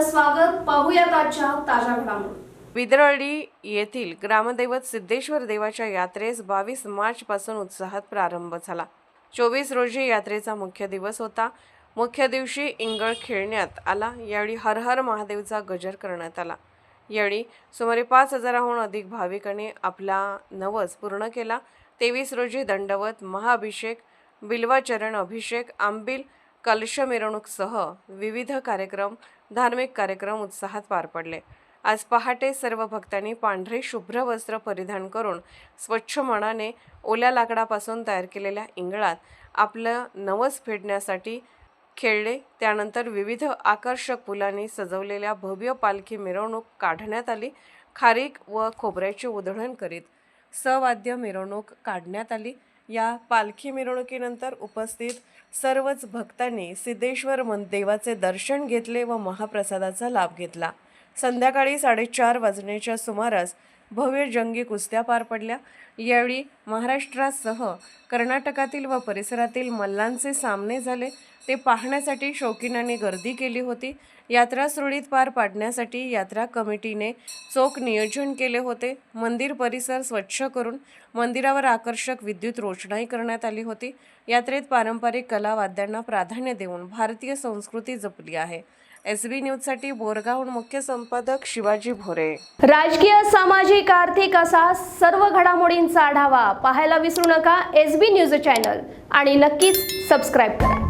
आपलं स्वागत. पाहूयात आजच्या ताज्या घडामोडी. विदरळी येथील ग्रामदैवत सिद्धेश्वर देवाच्या यात्रेस 22 मार्च पासून उत्साहात प्रारंभ झाला. 24 रोजी यात्रेचा मुख्य दिवस होता. मुख्य दिवशी इंगळ खेळण्यात आला. यावेळी हर हर महादेवचा गजर करण्यात आला. यावेळी सुमारे 5,000हून अधिक भाविकांनी आपला नवस पूर्ण केला. 23 रोजी दंडवत, महाअभिषेक, बिल्वाचरण अभिषेक, आंबील, कलश मिरवणूकसह विविध कार्यक्रम, धार्मिक कार्यक्रम उत्साहात पार पडले. आज पहाटे सर्व भक्तांनी पांढरे शुभ्र वस्त्र परिधान करून स्वच्छ मनाने ओल्या लाकडापासून तयार केलेल्या इंगळात आपलं नवस फेडण्यासाठी खेळले. त्यानंतर विविध आकर्षक फुलांनी सजवलेल्या भव्य पालखी मिरवणूक काढण्यात आली. खारीक व खोबऱ्याचे उधळण करीत सवाद्य मिरवणूक काढण्यात आली. या पालखी मिरवणुकीनंतर उपस्थित सर्वच भक्तांनी सिद्धेश्वर देवाचे दर्शन घेतले व महाप्रसादाचा लाभ घेतला. संध्याकाळी 4:30 वाजण्याच्या सुमारास भव्य जंगी कुस्त्या पार पडल्या. यावेळी महाराष्ट्रासह कर्नाटकातील व परिसरातील मल्लांचे सामने झाले. ते पाहण्यासाठी शौकीनांनी गर्दी केली होती. यात्रा सुरळीत पार पाडण्यासाठी यात्रा कमिटीने चोख नियोजन केले होते. मंदिर परिसर स्वच्छ करून मंदिरावर आकर्षक विद्युत रोषणाई करण्यात आली होती. यात्रेत पारंपरिक कला वाद्यांना प्राधान्य देऊन भारतीय संस्कृती जपली आहे. SB न्यूजसाठी बोरगावहून मुख्य संपादक शिवाजी भोरे. राजकीय, सामाजिक, आर्थिक असा सर्व घडामोडींचा आढावा पाहायला विसरू नका SB न्यूज चॅनल आणि नक्कीच सबस्क्राईब करा.